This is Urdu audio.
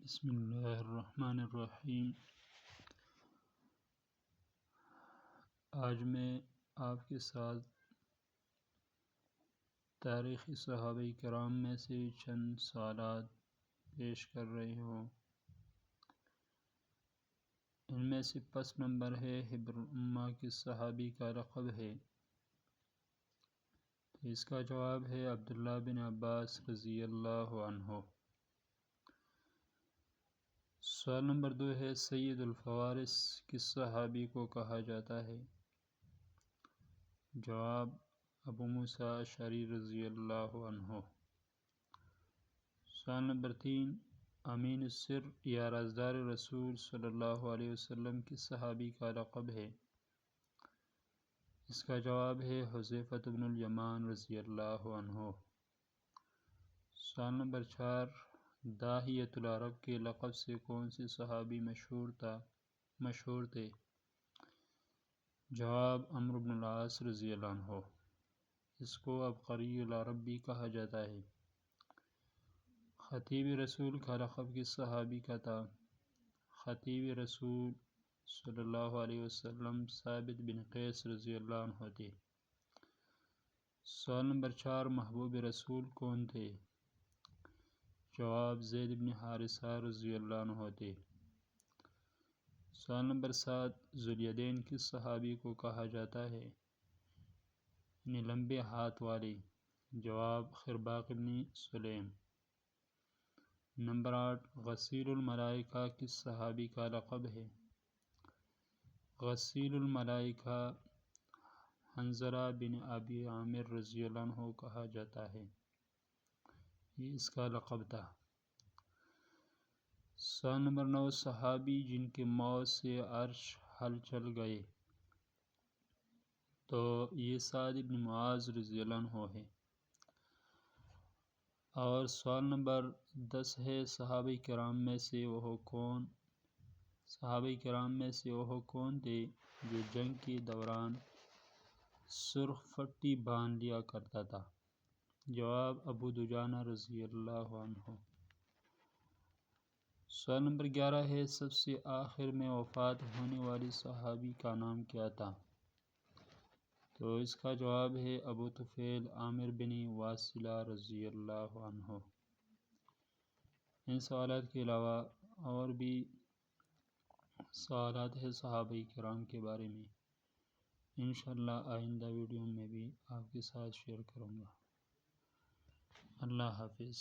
بسم اللہ الرحمن الرحیم۔ آج میں آپ کے ساتھ تاریخی صحابہ کرام میں سے چند سوالات پیش کر رہی ہوں۔ ان میں سے پس نمبر ہے حبر الامہ کس صحابی کا لقب ہے؟ تو اس کا جواب ہے عبداللہ بن عباس رضی اللہ عنہ۔ سوال نمبر 2 ہے سید الفوارس کس صحابی کو کہا جاتا ہے؟ جواب ابو موسیٰ اشعری رضی اللہ عنہ۔ سوال نمبر 3 امین السر یا رازدار رسول صلی اللہ علیہ وسلم کس صحابی کا لقب ہے؟ اس کا جواب ہے حذیفہ بن الیمان رضی اللہ عنہ۔ سوال نمبر 4 داہیۃ العرب کے لقب سے کون سے صحابی مشہور تھے؟ جواب عمرو بن العاص رضی اللہ عنہ۔ اس کو عبقری العرب بھی کہا جاتا ہے۔ خطیب رسول کا لقب کس صحابی کا تھا؟ خطیب رسول صلی اللہ علیہ وسلم ثابت بن قیس رضی اللہ عنہ تھے۔ سوال نمبر 4 محبوب رسول کون تھے؟ جواب زید بن حارثہ رضی اللہ عنہ تھے۔ سوال نمبر 7 ذوالیدین کس صحابی کو کہا جاتا ہے؟ یعنی لمبے ہاتھ والے۔ جواب خرباق بن سلیم۔ نمبر 8 غسیل الملائکہ کس صحابی کا لقب ہے؟ غسیل الملائکہ حنظلہ بن ابی عامر رضی اللہ عنہ کہا جاتا ہے۔ یہ اس کا لقب تھا۔ سوال نمبر 9 صحابی جن کے موت سے عرش ہل چل گئے؟ تو یہ سعد بن معاذ رضی اللہ عنہ ہے۔ اور سوال نمبر 10 ہے صحابہ کرام میں سے وہ کون تھے جو جنگ کے دوران سرخ پٹی باندھ لیا کرتا تھا؟ جواب ابو دجانہ رضی اللہ عنہ۔ سوال نمبر 11 ہے سب سے آخر میں وفات ہونے والے صحابی کا نام کیا تھا؟ تو اس کا جواب ہے ابو طفیل عامر بن واصلہ رضی اللہ عنہ۔ ان سوالات کے علاوہ اور بھی سوالات ہیں صحابہ کرام کے بارے میں، انشاءاللہ آئندہ ویڈیو میں بھی آپ کے ساتھ شیئر کروں گا۔ اللہ حافظ۔